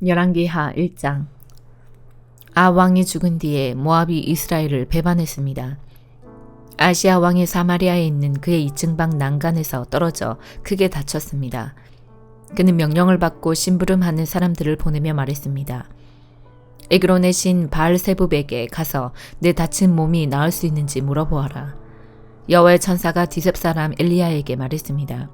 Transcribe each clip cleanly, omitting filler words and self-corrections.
열왕기하 1장. 아 왕이 죽은 뒤에 모압이 이스라엘을 배반했습니다. 아시아 왕이 사마리아에 있는 그의 이층방 난간에서 떨어져 크게 다쳤습니다. 그는 명령을 받고 심부름하는 사람들을 보내며 말했습니다. 에그론의 신 바알세붑에게 가서 내 다친 몸이 나을 수 있는지 물어보아라. 여호와의 천사가 디셉 사람 엘리야에게 말했습니다.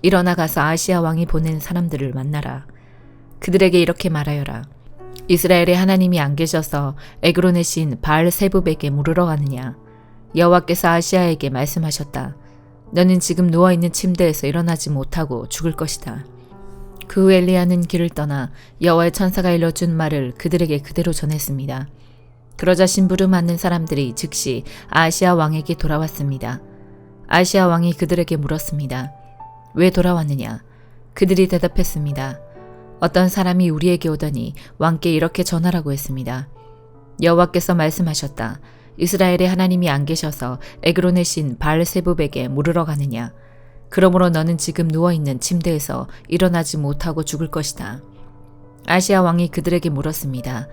일어나 가서 아시아 왕이 보낸 사람들을 만나라. 그들에게 이렇게 말하여라. 이스라엘의 하나님이 안 계셔서 에그론의 신 바알세붑에게 물으러 가느냐. 여호와께서 아시아에게 말씀하셨다. 너는 지금 누워있는 침대에서 일어나지 못하고 죽을 것이다. 그 후 엘리야는 길을 떠나 여호와의 천사가 일러준 말을 그들에게 그대로 전했습니다. 그러자 심부름하는 사람들이 즉시 아시아 왕에게 돌아왔습니다. 아시아 왕이 그들에게 물었습니다. 왜 돌아왔느냐? 그들이 대답했습니다. 어떤 사람이 우리에게 오더니 왕께 이렇게 전하라고 했습니다. 여호와께서 말씀하셨다. 이스라엘의 하나님이 안 계셔서 에그론의 신 바알세붑에게 물으러 가느냐. 그러므로 너는 지금 누워있는 침대에서 일어나지 못하고 죽을 것이다. 아시아 왕이 그들에게 물었습니다.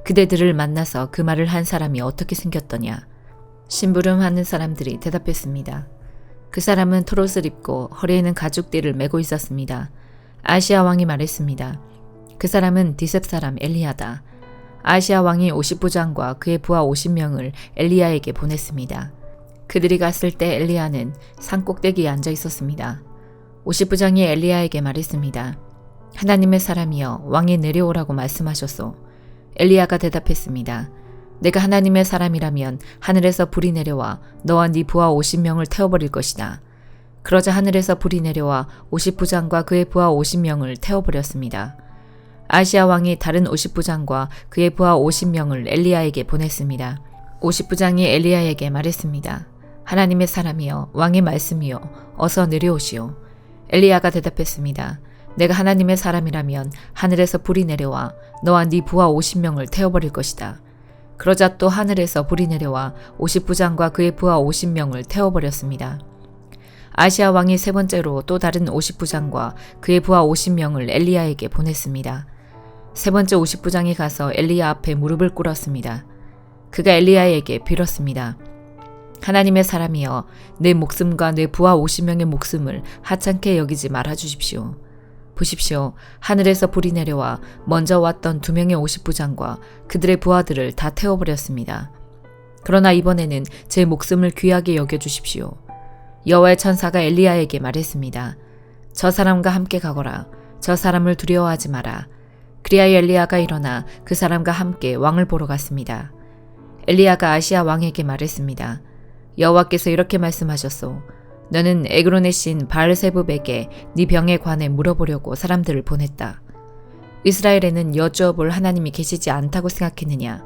그대들을 만나서 그 말을 한 사람이 어떻게 생겼더냐. 심부름하는 사람들이 대답했습니다. 그 사람은 트롯을 입고 허리에는 가죽띠를 메고 있었습니다. 아시아 왕이 말했습니다. 그 사람은 디셉 사람 엘리야다. 아시아 왕이 50부장과 그의 부하 50명을 엘리야에게 보냈습니다. 그들이 갔을 때 엘리야는 산 꼭대기에 앉아 있었습니다. 50부장이 엘리야에게 말했습니다. 하나님의 사람이여 왕이 내려오라고 말씀하셨소. 엘리야가 대답했습니다. 내가 하나님의 사람이라면 하늘에서 불이 내려와 너와 네 부하 50명을 태워버릴 것이다. 그러자 하늘에서 불이 내려와 50부장과 그의 부하 50명을 태워버렸습니다. 아시아 왕이 다른 50부장과 그의 부하 50명을 엘리야에게 보냈습니다. 50부장이 엘리야에게 말했습니다. 하나님의 사람이여 왕의 말씀이여 어서 내려오시오. 엘리야가 대답했습니다. 내가 하나님의 사람이라면 하늘에서 불이 내려와 너와 네 부하 50명을 태워버릴 것이다. 그러자 또 하늘에서 불이 내려와 50부장과 그의 부하 50명을 태워버렸습니다. 아시아 왕이 세 번째로 또 다른 50부장과 그의 부하 50명을 엘리야에게 보냈습니다. 세 번째 50부장이 가서 엘리야 앞에 무릎을 꿇었습니다. 그가 엘리야에게 빌었습니다. 하나님의 사람이여 내 목숨과 내 부하 50명의 목숨을 하찮게 여기지 말아주십시오. 보십시오. 하늘에서 불이 내려와 먼저 왔던 2명의 50부장과 그들의 부하들을 다 태워버렸습니다. 그러나 이번에는 제 목숨을 귀하게 여겨주십시오. 여호와의 천사가 엘리야에게 말했습니다. 저 사람과 함께 가거라. 저 사람을 두려워하지 마라. 그리하여 엘리야가 일어나 그 사람과 함께 왕을 보러 갔습니다. 엘리야가 아시아 왕에게 말했습니다. 여호와께서 이렇게 말씀하셨소. 너는 에그론의 신 바알세붑에게 네 병에 관해 물어보려고 사람들을 보냈다. 이스라엘에는 여쭈어 볼 하나님이 계시지 않다고 생각했느냐.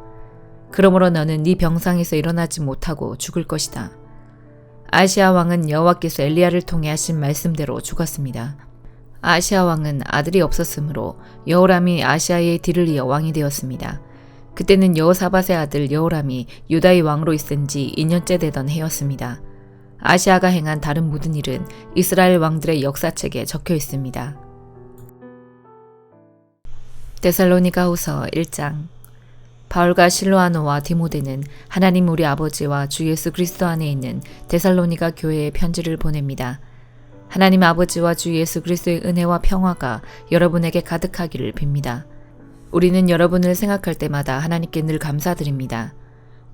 그러므로 너는 네 병상에서 일어나지 못하고 죽을 것이다. 아시아 왕은 여호와께서 엘리야를 통해 하신 말씀대로 죽었습니다. 아시아 왕은 아들이 없었으므로 여호람이 아시아의 뒤를 이어 왕이 되었습니다. 그때는 여호사밧의 아들 여호람이 유다의 왕으로 있은 지 2년째 되던 해였습니다. 아시아가 행한 다른 모든 일은 이스라엘 왕들의 역사책에 적혀 있습니다. 데살로니가후서 1장. 바울과 실로아노와 디모데는 하나님 우리 아버지와 주 예수 그리스도 안에 있는 데살로니가 교회에 편지를 보냅니다. 하나님 아버지와 주 예수 그리스도의 은혜와 평화가 여러분에게 가득하기를 빕니다. 우리는 여러분을 생각할 때마다 하나님께 늘 감사드립니다.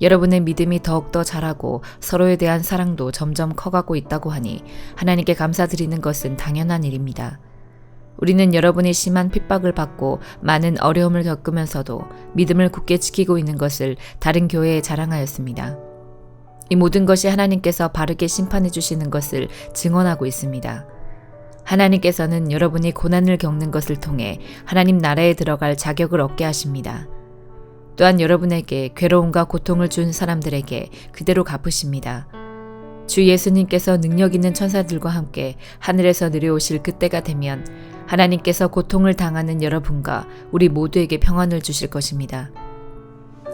여러분의 믿음이 더욱더 자라고 서로에 대한 사랑도 점점 커가고 있다고 하니 하나님께 감사드리는 것은 당연한 일입니다. 우리는 여러분이 심한 핍박을 받고 많은 어려움을 겪으면서도 믿음을 굳게 지키고 있는 것을 다른 교회에 자랑하였습니다. 이 모든 것이 하나님께서 바르게 심판해 주시는 것을 증언하고 있습니다. 하나님께서는 여러분이 고난을 겪는 것을 통해 하나님 나라에 들어갈 자격을 얻게 하십니다. 또한 여러분에게 괴로움과 고통을 준 사람들에게 그대로 갚으십니다. 주 예수님께서 능력 있는 천사들과 함께 하늘에서 내려오실 그때가 되면 하나님께서 고통을 당하는 여러분과 우리 모두에게 평안을 주실 것입니다.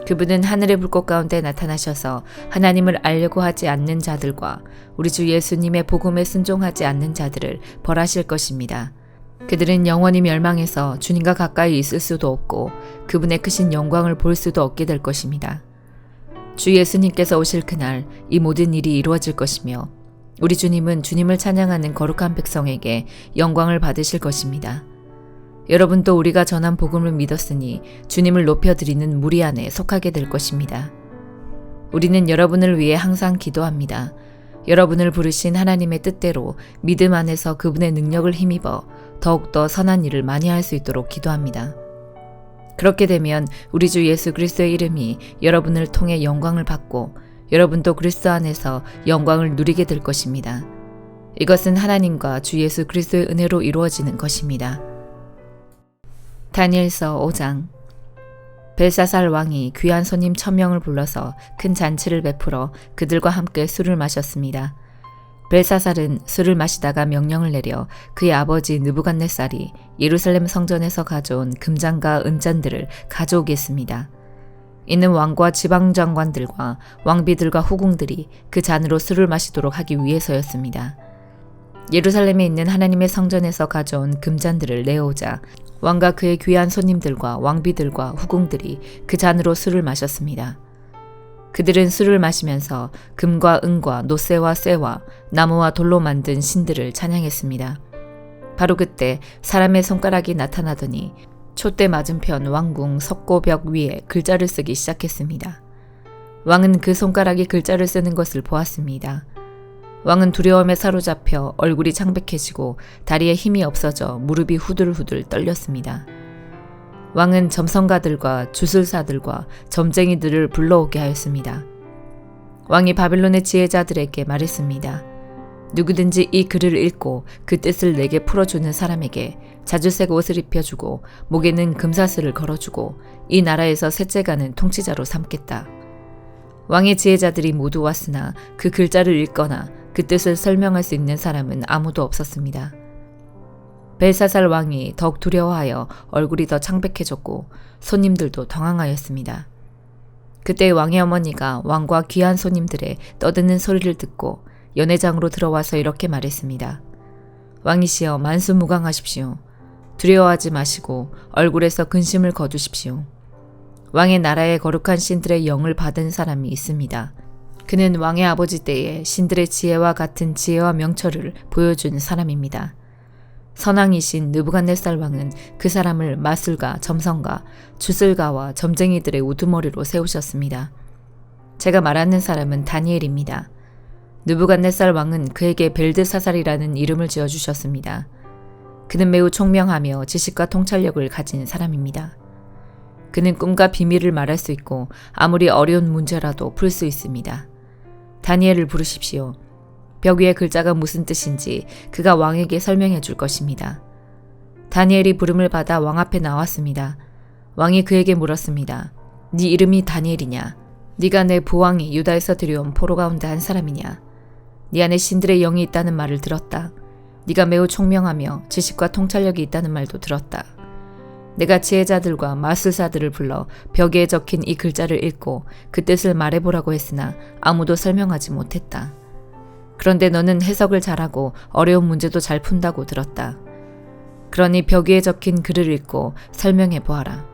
그분은 하늘의 불꽃 가운데 나타나셔서 하나님을 알려고 하지 않는 자들과 우리 주 예수님의 복음에 순종하지 않는 자들을 벌하실 것입니다. 그들은 영원히 멸망해서 주님과 가까이 있을 수도 없고 그분의 크신 영광을 볼 수도 없게 될 것입니다. 주 예수님께서 오실 그날 이 모든 일이 이루어질 것이며 우리 주님은 주님을 찬양하는 거룩한 백성에게 영광을 받으실 것입니다. 여러분도 우리가 전한 복음을 믿었으니 주님을 높여드리는 무리 안에 속하게 될 것입니다. 우리는 여러분을 위해 항상 기도합니다. 여러분을 부르신 하나님의 뜻대로 믿음 안에서 그분의 능력을 힘입어 더욱더 선한 일을 많이 할 수 있도록 기도합니다. 그렇게 되면 우리 주 예수 그리스도의 이름이 여러분을 통해 영광을 받고 여러분도 그리스도 안에서 영광을 누리게 될 것입니다. 이것은 하나님과 주 예수 그리스도의 은혜로 이루어지는 것입니다. 다니엘서 5장. 벨사살 왕이 귀한 손님 1000명을 불러서 큰 잔치를 베풀어 그들과 함께 술을 마셨습니다. 벨사살은 술을 마시다가 명령을 내려 그의 아버지 느부갓네살이 예루살렘 성전에서 가져온 금잔과 은잔들을 가져오게 했습니다. 이는 왕과 지방장관들과 왕비들과 후궁들이 그 잔으로 술을 마시도록 하기 위해서였습니다. 예루살렘에 있는 하나님의 성전에서 가져온 금잔들을 내어오자 왕과 그의 귀한 손님들과 왕비들과 후궁들이 그 잔으로 술을 마셨습니다. 그들은 술을 마시면서 금과 은과 노쇠와 쇠와 나무와 돌로 만든 신들을 찬양했습니다. 바로 그때 사람의 손가락이 나타나더니 촛대 맞은편 왕궁 석고벽 위에 글자를 쓰기 시작했습니다. 왕은 그 손가락이 글자를 쓰는 것을 보았습니다. 왕은 두려움에 사로잡혀 얼굴이 창백해지고 다리에 힘이 없어져 무릎이 후들후들 떨렸습니다. 왕은 점성가들과 주술사들과 점쟁이들을 불러오게 하였습니다. 왕이 바빌론의 지혜자들에게 말했습니다. 누구든지 이 글을 읽고 그 뜻을 내게 풀어주는 사람에게 자주색 옷을 입혀주고 목에는 금사슬을 걸어주고 이 나라에서 셋째가는 통치자로 삼겠다. 왕의 지혜자들이 모두 왔으나 그 글자를 읽거나 그 뜻을 설명할 수 있는 사람은 아무도 없었습니다. 벨사살 왕이 더욱 두려워하여 얼굴이 더 창백해졌고 손님들도 당황하였습니다. 그때 왕의 어머니가 왕과 귀한 손님들의 떠드는 소리를 듣고 연회장으로 들어와서 이렇게 말했습니다. 왕이시여 만수무강하십시오. 두려워하지 마시고 얼굴에서 근심을 거두십시오. 왕의 나라의 거룩한 신들의 영을 받은 사람이 있습니다. 그는 왕의 아버지 때에 신들의 지혜와 같은 지혜와 명철을 보여준 사람입니다. 선왕이신 느부갓네살 왕은 그 사람을 마술가, 점성가, 주술가와 점쟁이들의 우두머리로 세우셨습니다. 제가 말하는 사람은 다니엘입니다. 느부갓네살 왕은 그에게 벨드사살이라는 이름을 지어주셨습니다. 그는 매우 총명하며 지식과 통찰력을 가진 사람입니다. 그는 꿈과 비밀을 말할 수 있고 아무리 어려운 문제라도 풀 수 있습니다. 다니엘을 부르십시오. 벽 위의 글자가 무슨 뜻인지 그가 왕에게 설명해 줄 것입니다. 다니엘이 부름을 받아 왕 앞에 나왔습니다. 왕이 그에게 물었습니다. 네 이름이 다니엘이냐? 네가 내 부왕이 유다에서 들여온 포로 가운데 한 사람이냐? 네 안에 신들의 영이 있다는 말을 들었다. 네가 매우 총명하며 지식과 통찰력이 있다는 말도 들었다. 내가 지혜자들과 마술사들을 불러 벽에 적힌 이 글자를 읽고 그 뜻을 말해보라고 했으나 아무도 설명하지 못했다. 그런데 너는 해석을 잘하고 어려운 문제도 잘 푼다고 들었다. 그러니 벽 위에 적힌 글을 읽고 설명해 보아라.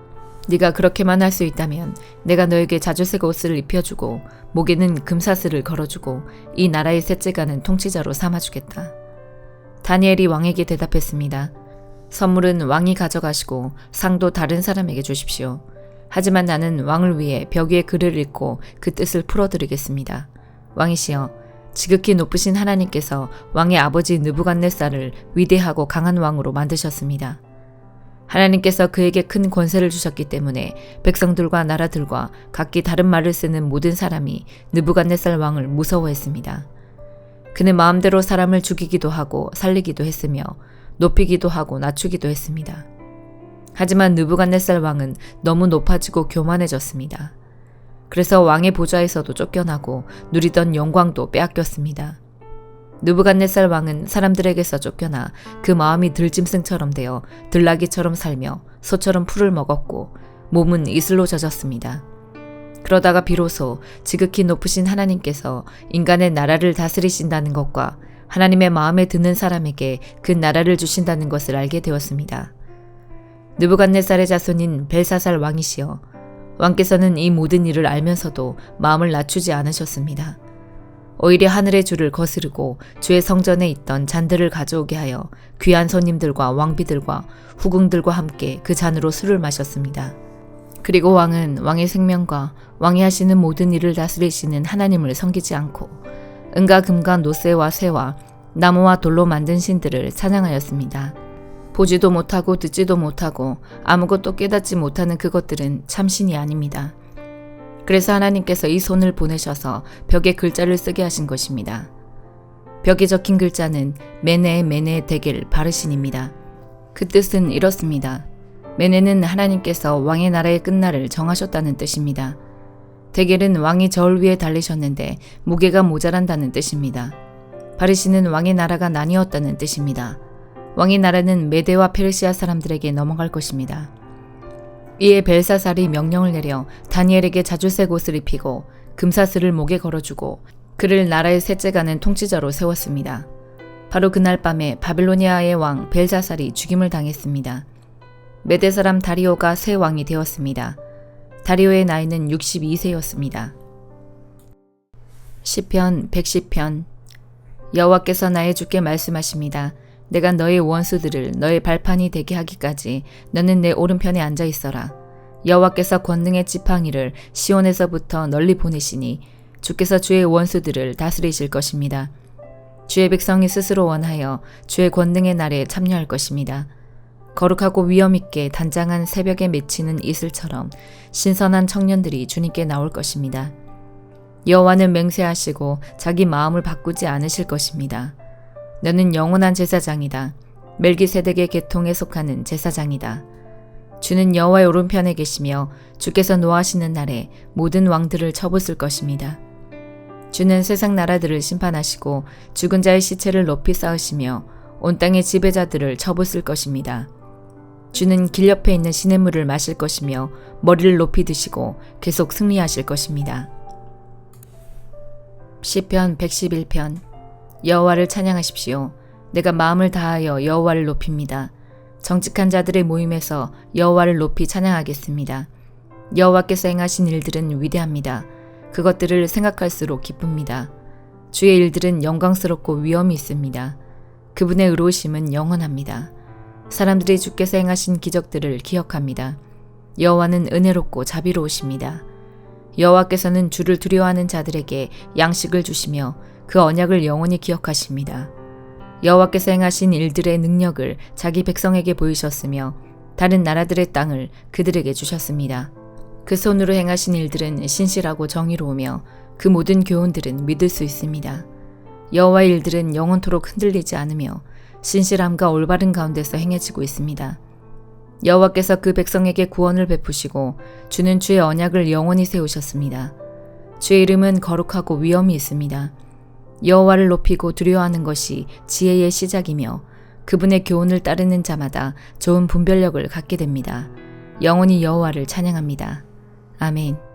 네가 그렇게만 할 수 있다면 내가 너에게 자주색 옷을 입혀주고 목에는 금사슬을 걸어주고 이 나라의 셋째가는 통치자로 삼아주겠다. 다니엘이 왕에게 대답했습니다. 선물은 왕이 가져가시고 상도 다른 사람에게 주십시오. 하지만 나는 왕을 위해 벽 위에 글을 읽고 그 뜻을 풀어드리겠습니다. 왕이시여, 지극히 높으신 하나님께서 왕의 아버지 느부갓네살을 위대하고 강한 왕으로 만드셨습니다. 하나님께서 그에게 큰 권세를 주셨기 때문에 백성들과 나라들과 각기 다른 말을 쓰는 모든 사람이 느부갓네살 왕을 무서워했습니다. 그는 마음대로 사람을 죽이기도 하고 살리기도 했으며 높이기도 하고 낮추기도 했습니다. 하지만 느부갓네살 왕은 너무 높아지고 교만해졌습니다. 그래서 왕의 보좌에서도 쫓겨나고 누리던 영광도 빼앗겼습니다. 느부갓네살 왕은 사람들에게서 쫓겨나 그 마음이 들짐승처럼 되어 들나귀처럼 살며 소처럼 풀을 먹었고 몸은 이슬로 젖었습니다. 그러다가 비로소 지극히 높으신 하나님께서 인간의 나라를 다스리신다는 것과 하나님의 마음에 드는 사람에게 그 나라를 주신다는 것을 알게 되었습니다. 느부갓네살의 자손인 벨사살 왕이시여, 왕께서는 이 모든 일을 알면서도 마음을 낮추지 않으셨습니다. 오히려 하늘의 주를 거스르고 주의 성전에 있던 잔들을 가져오게 하여 귀한 손님들과 왕비들과 후궁들과 함께 그 잔으로 술을 마셨습니다. 그리고 왕은 왕의 생명과 왕이 하시는 모든 일을 다스리시는 하나님을 섬기지 않고 은과 금과 노쇠와 쇠와 나무와 돌로 만든 신들을 찬양하였습니다. 보지도 못하고 듣지도 못하고 아무것도 깨닫지 못하는 그것들은 참신이 아닙니다. 그래서 하나님께서 이 손을 보내셔서 벽에 글자를 쓰게 하신 것입니다. 벽에 적힌 글자는 메네 데겔 바르신입니다. 그 뜻은 이렇습니다. 메네는 하나님께서 왕의 나라의 끝날을 정하셨다는 뜻입니다. 데겔은 왕이 저울 위에 달리셨는데 무게가 모자란다는 뜻입니다. 바르신은 왕의 나라가 나뉘었다는 뜻입니다. 왕의 나라는 메대와 페르시아 사람들에게 넘어갈 것입니다. 이에 벨사살이 명령을 내려 다니엘에게 자주색 옷을 입히고 금사슬을 목에 걸어주고 그를 나라의 셋째가는 통치자로 세웠습니다. 바로 그날 밤에 바빌로니아의 왕 벨사살이 죽임을 당했습니다. 메대 사람 다리오가 새 왕이 되었습니다. 다리오의 나이는 62세였습니다. 시편 110편. 여호와께서 나의 주께 말씀하십니다. 내가 너의 원수들을 너의 발판이 되게 하기까지 너는 내 오른편에 앉아 있어라. 여호와께서 권능의 지팡이를 시온에서부터 널리 보내시니 주께서 주의 원수들을 다스리실 것입니다. 주의 백성이 스스로 원하여 주의 권능의 날에 참여할 것입니다. 거룩하고 위엄있게 단장한 새벽에 맺히는 이슬처럼 신선한 청년들이 주님께 나올 것입니다. 여호와는 맹세하시고 자기 마음을 바꾸지 않으실 것입니다. 너는 영원한 제사장이다. 멜기세덱의 계통에 속하는 제사장이다. 주는 여호와의 오른편에 계시며 주께서 노하시는 날에 모든 왕들을 쳐부술 것입니다. 주는 세상 나라들을 심판하시고 죽은 자의 시체를 높이 쌓으시며 온 땅의 지배자들을 쳐부술 것입니다. 주는 길 옆에 있는 시냇물을 마실 것이며 머리를 높이 드시고 계속 승리하실 것입니다. 시편 111편. 여호와를 찬양하십시오. 내가 마음을 다하여 여호와를 높입니다. 정직한 자들의 모임에서 여호와를 높이 찬양하겠습니다. 여호와께서 행하신 일들은 위대합니다. 그것들을 생각할수록 기쁩니다. 주의 일들은 영광스럽고 위엄이 있습니다. 그분의 의로우심은 영원합니다. 사람들이 주께서 행하신 기적들을 기억합니다. 여호와는 은혜롭고 자비로우십니다. 여호와께서는 주를 두려워하는 자들에게 양식을 주시며 그 언약을 영원히 기억하십니다. 여호와께서 행하신 일들의 능력을 자기 백성에게 보이셨으며 다른 나라들의 땅을 그들에게 주셨습니다. 그 손으로 행하신 일들은 신실하고 정의로우며 그 모든 교훈들은 믿을 수 있습니다. 여호와의 일들은 영원토록 흔들리지 않으며 신실함과 올바른 가운데서 행해지고 있습니다. 여호와께서 그 백성에게 구원을 베푸시고 주는 주의 언약을 영원히 세우셨습니다. 주의 이름은 거룩하고 위엄이 있습니다. 여호와를 높이고 두려워하는 것이 지혜의 시작이며 그분의 교훈을 따르는 자마다 좋은 분별력을 갖게 됩니다. 영원히 여호와를 찬양합니다. 아멘.